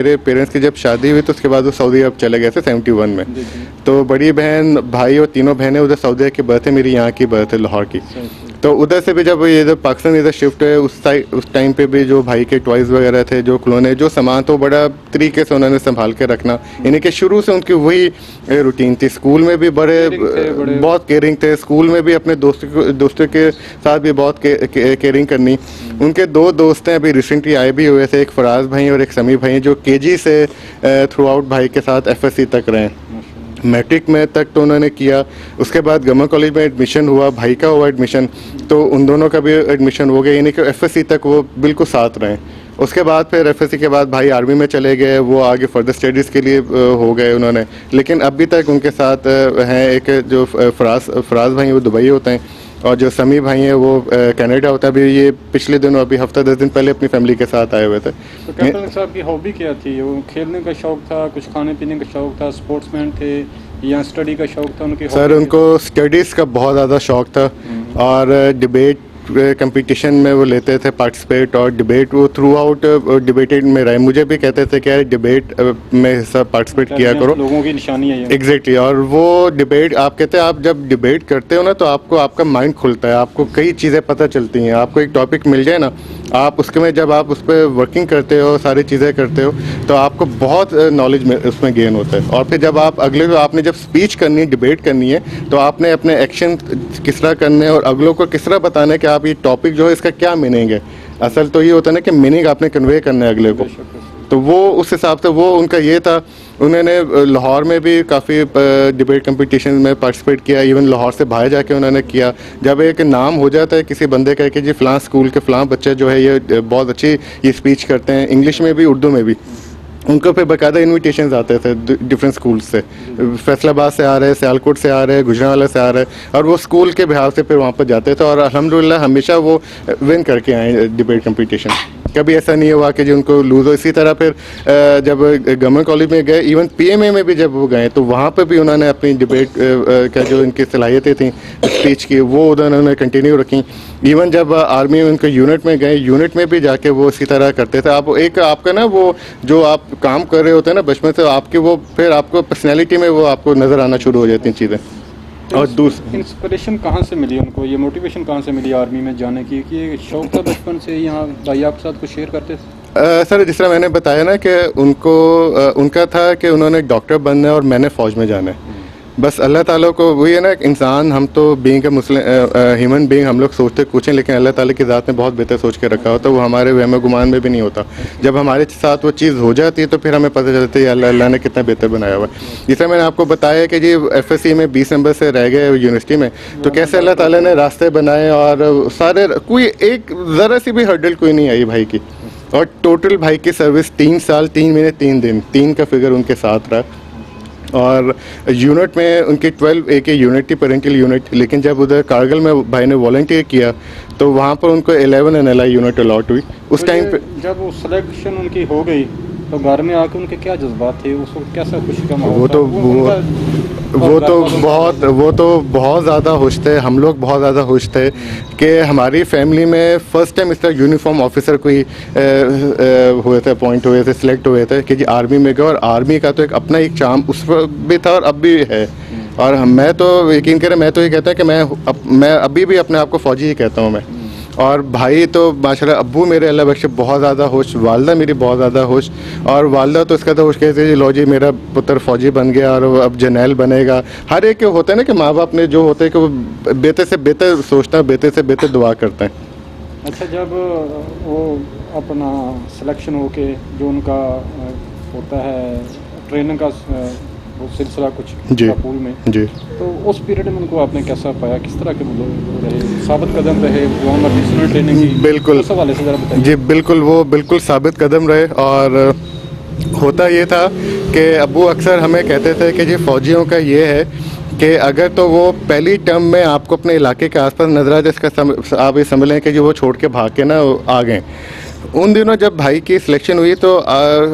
मेरे पेरेंट्स की जब शादी हुई तो उसके बाद वो सऊदी अरब चले गए थे 71 में। तो बड़ी बहन, भाई और तीनों बहनें उधर सऊदी अरब की बर्थ है, मेरी यहाँ की बर्थ है, लाहौर की। तो उधर से भी जब ये इधर पाकिस्तान इधर शिफ्ट हुए उस टाइम पे भी जो भाई के टॉयज़ वगैरह थे, जो खिलौने, जो सामान, तो बड़ा तरीके से उन्होंने संभाल के रखना। यानी कि शुरू से उनकी वही रूटीन थी। स्कूल में भी बहुत केयरिंग थे। स्कूल में भी अपने दोस्तों के साथ भी बहुत केयरिंग करनी। उनके दो दोस्त हैं, अभी रिसेंटली आए भी हुए थे, एक फराज भाई और एक समी भाई, जो केजी से थ्रू आउट भाई के साथ एफएससी तक रहे। मैट्रिक में तक तो उन्होंने किया। उसके बाद गवर्नमेंट कॉलेज में एडमिशन हुआ, भाई का हुआ एडमिशन, तो उन दोनों का भी एडमिशन हो गया, यानी कि एफएससी तक वो बिल्कुल साथ रहे। उसके बाद फिर एफएससी के बाद भाई आर्मी में चले गए, वो आगे फर्दर स्टडीज़ के लिए हो गए उन्होंने, लेकिन अभी तक उनके साथ हैं। एक जो फराज भाई वो दुबई होते हैं, और जो समी भाई हैं वो कनाडा होता है। अभी ये पिछले दिनों, अभी हफ्ता 10 दिन पहले अपनी फैमिली के साथ आए हुए थे। तो कैप्टन साहब की हॉबी क्या थी? वो खेलने का शौक था, कुछ खाने पीने का शौक था, स्पोर्ट्समैन थे, या स्टडी का शौक था उनकी? सर उनको स्टडीज़ का बहुत ज़्यादा शौक था, और डिबेट कंपटीशन में वो लेते थे पार्टिसिपेट, और डिबेट वो थ्रू आउट डिबेटेड में रहे। मुझे भी कहते थे कि यार डिबेट में हिस्सा पार्टिसिपेट किया करो, लोगों की निशानी है ये। एग्जैक्टली। और वो डिबेट, आप कहते हैं आप जब डिबेट करते हो ना, तो आपको आपका माइंड खुलता है, आपको कई चीज़ें पता चलती हैं। आपको एक टॉपिक मिल जाए ना, आप उसके में जब आप उस पर वर्किंग करते हो, सारी चीज़ें करते हो, तो आपको बहुत नॉलेज में उसमें गेन होता है। और फिर जब आप आपने जब स्पीच करनी है, डिबेट करनी है, तो आपने अपने एक्शन किस तरह करने हैं और अगलों को किस तरह बताना है कि आप ये टॉपिक जो है इसका क्या मीनिंग है। असल तो ये होता है ना कि मीनिंग आपने कन्वे करना है अगले को। तो वो उस हिसाब से वो उनका ये था। उन्होंने लाहौर में भी काफ़ी डिबेट कंपटीशन में पार्टिसिपेट किया, इवन लाहौर से बाहर जाके उन्होंने किया। जब एक नाम हो जाता है किसी बंदे का कि जी फ़लाँ स्कूल के फ़लाँ बच्चे जो है ये बहुत अच्छी ये स्पीच करते हैं, इंग्लिश में भी उर्दू में भी, उनको फिर बाकायदा इन्विटेशंस आते थे डिफरेंट स्कूल से। फैसलाबाद से आ रहे, सियालकोट से आ रहे, गुजरांवाला से आ रहे, और वो स्कूल के बिहार से फिर वहाँ पर जाते थे, और अल्हम्दुलिल्लाह हमेशा वो विन करके आए डिबेट कंपटीशन। कभी ऐसा नहीं हुआ कि जो उनको लूज़ हो। इसी तरह फिर जब गवर्नमेंट कॉलेज में गए, इवन पीएमए में भी जब वो गए, तो वहाँ पर भी उन्होंने अपनी डिबेट का जो इनकी सलाहियतें थी स्पीच की, वो उन्होंने कंटिन्यू रखी। इवन जब आर्मी में उनके यूनिट में गए, यूनिट में भी जाके वो इसी तरह करते थे। आप एक आपका ना वो जो आप काम कर रहे होते हैं ना बचपन से, आपके वो फिर आपको पर्सनैलिटी में वो आपको नज़र आना शुरू हो जाती हैं चीज़ें। और दूसरी इंस्पिरेशन कहाँ से मिली उनको, ये मोटिवेशन कहाँ से मिली आर्मी में जाने की? कि ये शौक था बचपन से, यहाँ भाई आपके साथ कुछ शेयर करते थे? सर जिस तरह मैंने बताया ना कि उनको उनका था कि उन्होंने डॉक्टर बनना है और मैंने फ़ौज में जाना है। बस अल्लाह ताला को वही है ना, इंसान, हम तो being a Muslim human being, हम लोग सोचते कुछ हैं, लेकिन अल्लाह ताला की ज़ात ने बहुत बेहतर सोच के रखा होता है। वो हमारे वहम गुमान में भी नहीं होता। जब हमारे साथ वो चीज़ हो जाती है तो फिर हमें पता चलता है अल्लाह ने कितना बेहतर बनाया हुआ है। जैसे मैंने आपको बताया कि जी एफएससी में 20 नंबर से रह गए यूनिवर्सिटी में, तो कैसे अल्लाह ताला ने रास्ते बनाए, और सारे कोई एक ज़रा सी भी हर्डल कोई नहीं आई भाई की। और टोटल भाई की सर्विस 3 साल 3 महीने 3 दिन, 3 का फिगर उनके साथ रहा। और यूनिट में उनकी 12 एक यूनिट थी, पेरेंटल यूनिट, लेकिन जब उधर कारगिल में भाई ने वॉलंटियर किया तो वहाँ पर उनको 11 एनएलआई यूनिट अलॉट हुई उस टाइम पे। जब वो सिलेक्शन उनकी हो गई तो घर में आके उनके क्या जज्बात थे उस वक्त, कैसा खुशी का माहौल था? वो तो बहुत ज़्यादा खुश थे। हम लोग बहुत ज़्यादा खुश थे कि हमारी फैमिली में फ़र्स्ट टाइम इस तरह यूनिफॉर्म ऑफिसर कोई हुए थे, अपॉइंट हुए थे, सिलेक्ट हुए थे कि जी आर्मी में गए। और आर्मी का तो एक अपना एक चार्म उस वक्त भी था और अब भी है। और मैं तो यकीन करें, मैं तो ये कहता हूँ कि मैं अभी भी अपने आप को फ़ौजी ही कहता हूँ मैं। और भाई तो माशाल्लाह, अब्बू मेरे अल्लाह बख्शे बहुत ज़्यादा खुश, वालदा मेरी बहुत ज़्यादा खुश। और वालदा तो इसका तो खुश कहते हैं लो जी मेरा पुत्र फ़ौजी बन गया और अब जर्नैल बनेगा। हर एक के होता है ना कि माँ बाप ने जो होते हैं कि वो बेहतर से बेहतर सोचता है, बेहतर से बेहतर दुआ करते हैं। अच्छा, जब वो अपना सिलेक्शन हो के जो उनका होता है ट्रेनिंग का वो सिलसिला कुछ पूल में, जी, तो उस पीरियड में उनको आपने कैसा पाया, किस तरह के रहे, साबित कदम रहे ट्रेनिंग की? बिल्कुल, उस हवाले से ज़रा बताइए। जी बिल्कुल, वो बिल्कुल साबित कदम रहे। और होता ये था कि अब्बू अक्सर हमें कहते थे कि जी फ़ौजियों का ये है कि अगर तो वो पहली टर्म में आपको अपने इलाके के आसपास नजर आ जाए, इसका आप ये समझ लें कि जो वो छोड़ के भाग के ना आ गए। उन दिनों जब भाई की सिलेक्शन हुई तो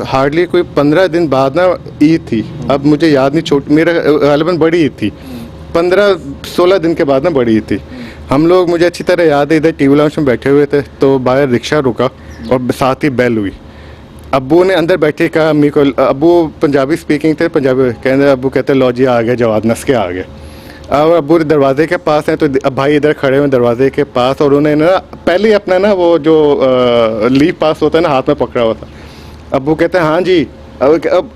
हार्डली कोई 15 दिन बाद ना ईद थी। अब मुझे याद नहीं, मेरा गालिबन बड़ी ईद थी, 15-16 दिन के बाद ना बड़ी ईद थी। हम लोग, मुझे अच्छी तरह याद है, इधर टीवी लाउंज में बैठे हुए थे तो बाहर रिक्शा रुका और साथ ही बेल हुई। अब्बू ने अंदर बैठे कहा अम्मी को, अब्बू पंजाबी स्पीकिंग थे, पंजाबी कहते, अब्बू कहते लो जी आ गए जवाब नस के आ गए। अब अब्बू दरवाजे के पास हैं तो अब भाई इधर खड़े हुए दरवाजे के पास, और उन्होंने ना पहले अपना ना वो जो लीव पास होता है ना हाथ में पकड़ा हुआ था। अब्बू कहते हैं हाँ जी। अब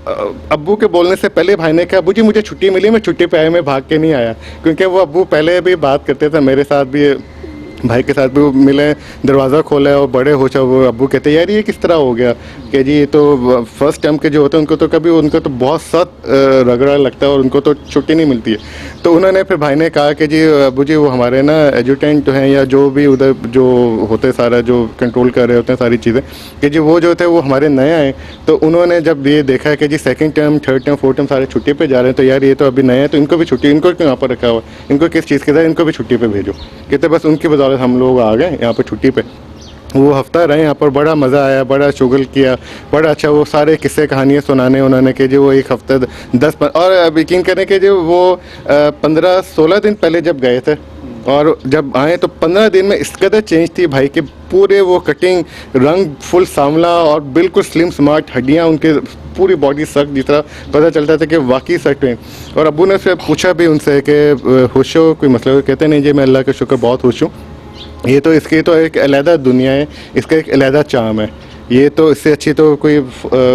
अब्बू के बोलने से पहले भाई ने कहा अब्बू जी मुझे छुट्टी मिली, मैं छुट्टी पे आया, मैं भाग के नहीं आया, क्योंकि वो अब्बू पहले भी बात करते थे मेरे साथ भी, भाई के साथ भी वो मिले, दरवाज़ा खोला और बड़े होश वो अब्बू कहते यार ये किस तरह हो गया कि जी ये तो फर्स्ट टाइम के जो होते हैं उनको तो कभी उनको तो बहुत सख्त रगड़ा लगता है और उनको तो छुट्टी नहीं मिलती है। तो उन्होंने फिर भाई ने कहा कि जी अब्बू जी वो हमारे ना एजुटेंट हैं या जो भी उधर जो होते सारा जो कंट्रोल कर रहे होते हैं सारी चीज़ें, कि जी वो जो थे वो हमारे नए आए, तो उन्होंने जब ये देखा है कि जी second term third term fourth term सारे छुट्टी पे जा रहे हैं, तो यार ये तो अभी नए हैं तो इनको भी छुट्टी, इनको क्यों यहाँ पर रखा हुआ, इनको किस चीज़ के साथ, इनको भी छुट्टी पे भेजो। कहते बस उनकी बदौलत हम लोग आ गए यहाँ पर छुट्टी पे। वो हफ्ता रहे यहाँ पर, बड़ा मज़ा आया, बड़ा शुगल किया, बड़ा अच्छा वो सारे किस्से कहानियाँ सुनाने उन्होंने कि जो वो एक हफ्ते 10 और अब यकीन करें कि जो वो 15-16 दिन पहले जब गए थे और जब आए तो 15 दिन में इस कदर चेंज थी भाई के, पूरे वो कटिंग रंग फुल सांवला और बिल्कुल स्लिम स्मार्ट, हड्डियाँ उनके पूरी बॉडी सख्त, जिस तरह पता चलता था कि वाकई सख्त हैं। और अब्बू ने फिर पूछा भी उनसे कि खुश हो, कोई मसला हो, कहते नहीं जी मैं अल्लाह का शुक्र बहुत खुश हूँ, ये तो इसकी तो एक अलहदा दुनिया है, इसका एक अलहदा चाम है, ये तो इससे अच्छी तो कोई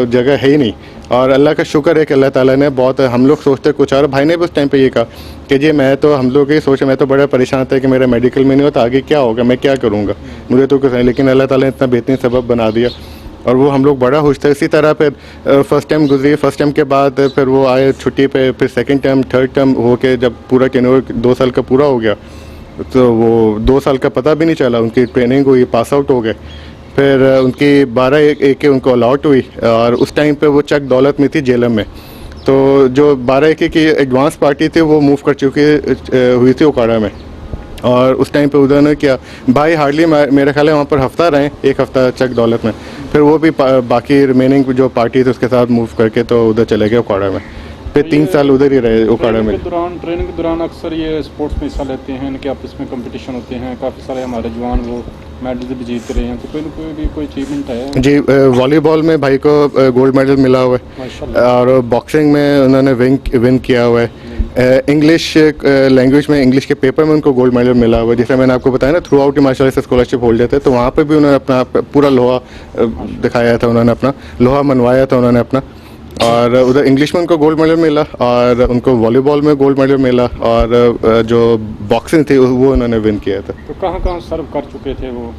जगह है ही नहीं। और अल्लाह का शुक्र है कि अल्लाह ताला ने बहुत, हम लोग सोचते कुछ और, भाई ने भी उस टाइम पे ये कहा कि जी मैं तो, हम लोग ये सोचे, मैं तो बड़ा परेशान था कि मेरा मेडिकल में नहीं होता, आगे क्या होगा, मैं क्या करूँगा, मुझे तो कुछ नहीं, लेकिन अल्लाह ताला ने इतना बेहतरीन सबब बना दिया और वो हम लोग बड़ा खुश थे। इसी तरह फिर फर्स्ट टाइम गुजरी, फर्स्ट टाइम के बाद फिर वो आए छुट्टी पे, फिर सेकंड टाइम थर्ड टाइम हो के जब पूरा टेन्योर 2 साल का पूरा हो गया तो वो 2 साल का पता भी नहीं चला, उनकी ट्रेनिंग हुई, पास आउट हो गए। फिर उनकी 12 के उनको अलॉट हुई और उस टाइम पे वो चक दौलत में थी जेलम में, तो जो 12 की एडवांस पार्टी थी वो मूव कर चुकी हुई थी ओकाड़ा में, और उस टाइम पे उन्होंने क्या भाई हार्डली मेरे ख्याल है वहाँ पर हफ्ता रहे, 1 हफ्ता चक दौलत में, फिर वो भी बाकी रिमेनिंग जो पार्टी थी उसके साथ मूव करके तो उधर चले गए ओकाड़ा में, फिर 3 साल उधर ही रहे ओकाड़ा में। ट्रेनिंग के दौरान अक्सर ये स्पोर्ट्स में हिस्सा लेते हैं, इनके आपस में कंपटीशन होते हैं, काफ़ी सारे हमारे जवान वो मेडल भी जीत रहे हैं, तो कोई अचीवमेंट है जी? वॉलीबॉल में भाई को गोल्ड मेडल मिला हुआ है और बॉक्सिंग में उन्होंने विन किया हुआ है, इंग्लिश लैंग्वेज में इंग्लिश के पेपर में उनको गोल्ड मेडल मिला हुआ है, जैसे मैंने आपको बताया ना थ्रू आउट माशाल्लाह से स्कॉलरशिप होल्डर थे, तो वहाँ पे भी उन्होंने अपना पूरा लोहा दिखाया था, उन्होंने अपना लोहा मनवाया था उन्होंने अपना, और उधर इंग्लिश में उनको गोल्ड मेडल मिला और उनको वॉलीबॉल में गोल्ड मेडल मिला और जो बॉक्सिंग थी वो उन्होंने विन किया था। तो कहाँ सर्व कर चुके थे वो?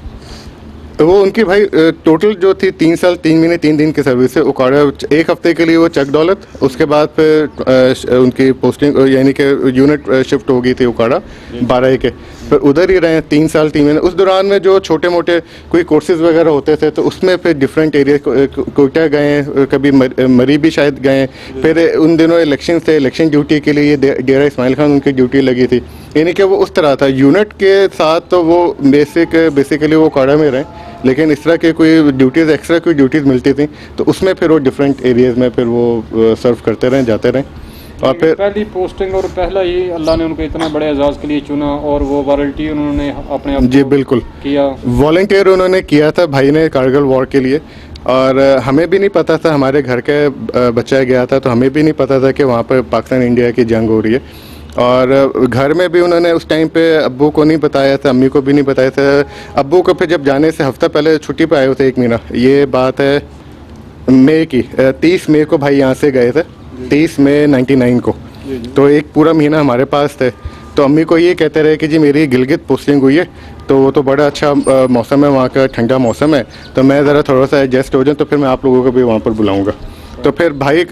वो उनकी भाई टोटल जो थी 3 साल 3 महीने 3 दिन की सर्विस है ओकाड़ा, 1 हफ्ते के लिए वो चक दौलत, उसके बाद फिर उनकी पोस्टिंग यानी कि यूनिट शिफ्ट हो गई थी ओकाड़ा 12 के, फिर उधर ही रहे 3 साल 3 महीने। उस दौरान में जो छोटे मोटे कोई कोर्सेज वगैरह होते थे तो उसमें फिर डिफरेंट एरिया, कोयटा गए, कभी मरी भी शायद गए, फिर उन दिनों इलेक्शन थे, इलेक्शन ड्यूटी के लिए डेरा इस्माइल खान उनकी ड्यूटी लगी थी, यानी कि वो उस तरह था यूनिट के साथ, तो वो बेसिकली वो ओकाड़ा में रहे, लेकिन इस तरह के कोई ड्यूटीज़ एक्स्ट्रा कोई ड्यूटीज़ मिलती थी तो उसमें फिर वो डिफरेंट एरियाज़ में फिर वो सर्व करते रहे, जाते रहे। और फिर पहली पोस्टिंग और पहला ही अल्लाह ने उनको इतना बड़े एजाज़ के लिए चुना और वो वॉलंटियर उन्होंने अपने आप जी बिल्कुल किया, वॉलंटियर उन्होंने किया था भाई ने कारगिल वॉर के लिए, और हमें भी नहीं पता था, हमारे घर के बच्चा गया था तो हमें भी नहीं पता था कि वहाँ पर पाकिस्तान इंडिया की जंग हो रही है, और घर में भी उन्होंने उस टाइम पे अब्बू को नहीं बताया था, अम्मी को भी नहीं बताया था। अब्बू को फिर जब जाने से हफ्ता पहले छुट्टी पे आए थे 1 महीना, ये बात है मई की, 30 मई को भाई यहाँ से गए थे, 30 मई 99 को, तो 1 पूरा महीना हमारे पास थे। तो अम्मी को ये कहते रहे कि जी मेरी गिलगित पोस्टिंग हुई है, तो वो तो बड़ा अच्छा मौसम है, वहाँ का ठंडा मौसम है, तो मैं ज़रा थोड़ा सा एडजस्ट हो जाऊँ तो फिर मैं आप लोगों को भी वहाँ पर बुलाऊँगा। तो फिर भाई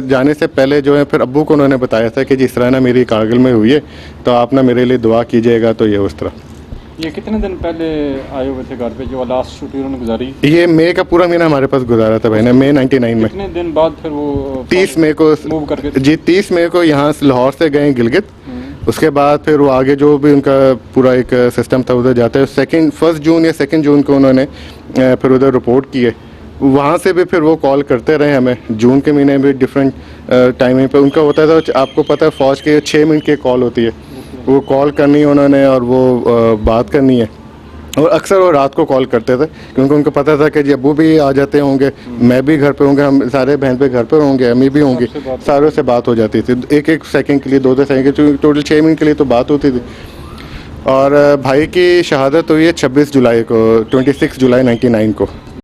जाने से पहले जो है फिर अब्बू को उन्होंने बताया था कि जिस तरह ना मेरी कारगिल में हुई है तो आप ना मेरे लिए दुआ कीजिएगा, तो ये उस तरह। ये कितने दिन पहले आए हुए थे घर पे, जो लास्ट छुट्टी उन्होंने गुजारी? ये मई का पूरा महीना हमारे पास गुजारा था भाई ने, मई 99 में। कितने दिन बाद फिर वो 30 मई को मूव करके? जी 30 मई को यहाँ से लाहौर से गए गिलगित, उसके बाद फिर वो आगे जो भी उनका पूरा एक सिस्टम था उधर जाते हैं। 1 जून या 2 जून को उन्होंने फिर उधर रिपोर्ट किए, वहाँ से भी फिर वो कॉल करते रहे हमें, जून के महीने में डिफरेंट टाइमिंग पे उनका होता था, आपको पता है फ़ौज के 6 मिनट की कॉल होती है, वो कॉल करनी है उन्होंने और वो बात करनी है, और अक्सर वो रात को कॉल करते थे क्योंकि उनको पता था कि जी अब्बू भी आ जाते होंगे, मैं भी घर पे होंगे, हम सारे बहन पे घर पे होंगे, अम्मी भी होंगी, सारों से बात हो जाती थी, एक एक सेकंड के लिए, 2-2 सेकंड के लिए, टोटल 6 मिनट के लिए तो बात होती थी। और भाई की शहादत हुई है 26 जुलाई को, 26 जुलाई 99 को।